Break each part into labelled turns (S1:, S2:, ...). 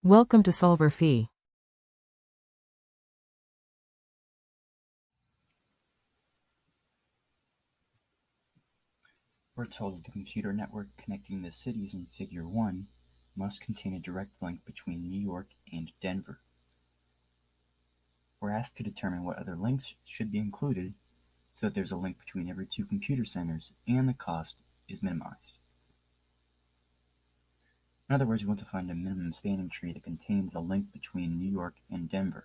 S1: Welcome to solverfy.
S2: We're told that the computer network connecting the cities in Figure 1 must contain a direct link between New York and Denver. We're asked to determine what other links should be included so that there's a link between every two computer centers and the cost is minimized. In other words, we want to find a minimum spanning tree that contains a link between New York and Denver.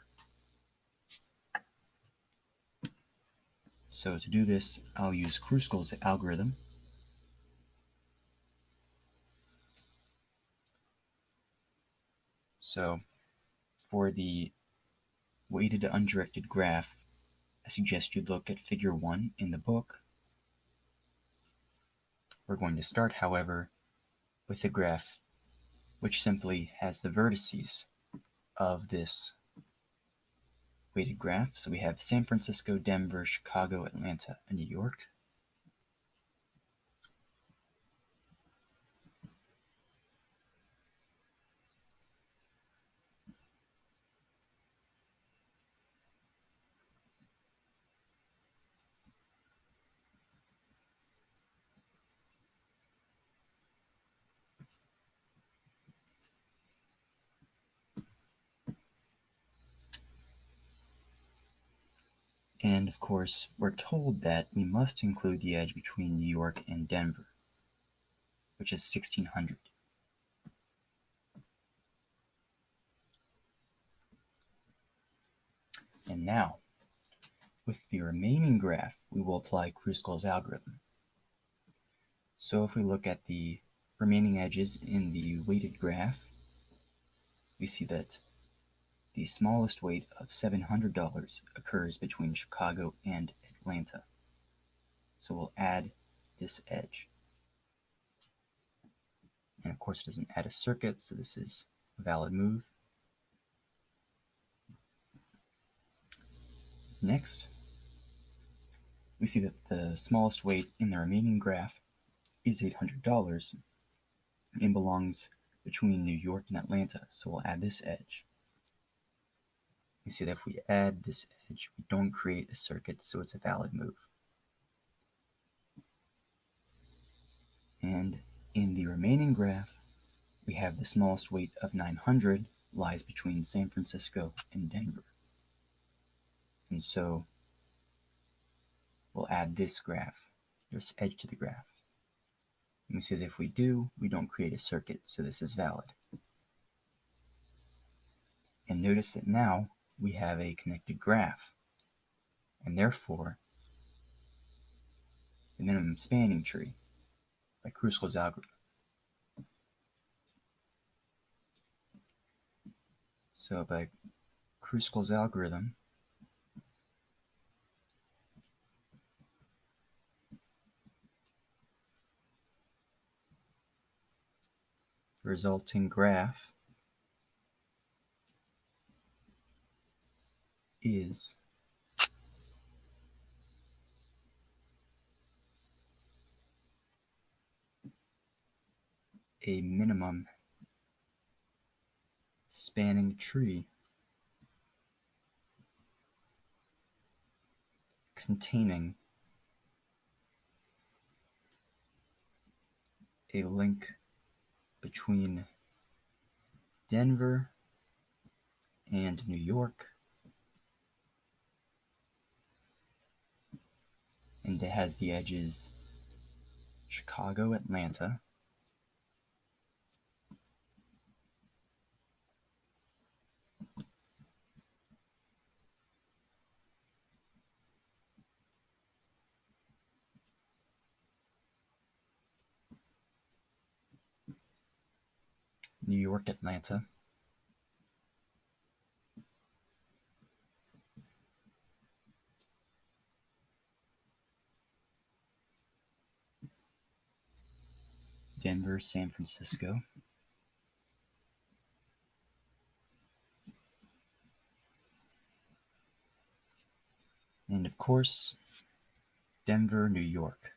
S2: So to do this, I'll use Kruskal's algorithm. So for the weighted undirected graph, I suggest you look at Figure 1 in the book. We're going to start, however, with the graph which simply has the vertices of this weighted graph. So we have San Francisco, Denver, Chicago, Atlanta, and New York. And of course, we're told that we must include the edge between New York and Denver, which is 1600. And now, with the remaining graph, we will apply Kruskal's algorithm. So if we look at the remaining edges in the weighted graph, we see that the smallest weight of $700 occurs between Chicago and Atlanta. So we'll add this edge. And of course it doesn't add a circuit, so this is a valid move. Next, we see that the smallest weight in the remaining graph is $800 and belongs between New York and Atlanta, so we'll add this edge. We see that if we add this edge, we don't create a circuit, so it's a valid move. And in the remaining graph, we have the smallest weight of 900 lies between San Francisco and Denver. And so we'll add this edge to the graph. And we see that if we do, we don't create a circuit, so this is valid. And notice that now we have a connected graph, and therefore the minimum spanning tree by Kruskal's algorithm. So by Kruskal's algorithm, the resulting graph is a minimum spanning tree containing a link between Denver and New York, and it has the edges Chicago, Atlanta, New York, Atlanta, Denver, San Francisco, and of course, Denver, New York.